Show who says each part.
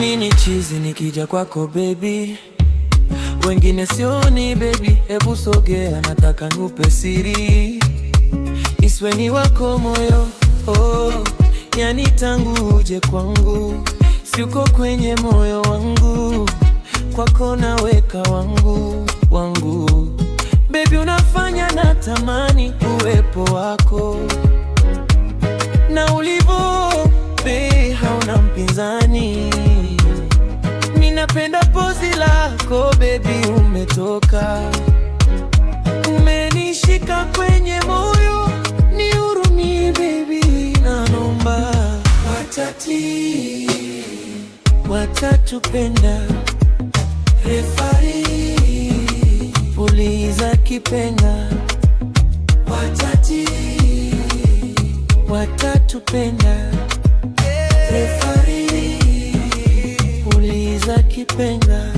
Speaker 1: Mini chizi nikija kwako baby, wengine sioni baby, hebu sogea, nataka nupe siri, isweni wako moyo yani tangu uje kwangu, siuko kwenye moyo wangu, kwako naweka wangu baby, unafanya natamani uwepo wako, na ulivo hauna mpinzani. Ninapenda pozi lako baby, umetoka umenishika kwenye moyo, nihurumie baby, naomba. Watatupenda refari, puliza kipenga, watatupenda refari, puliza kipenga.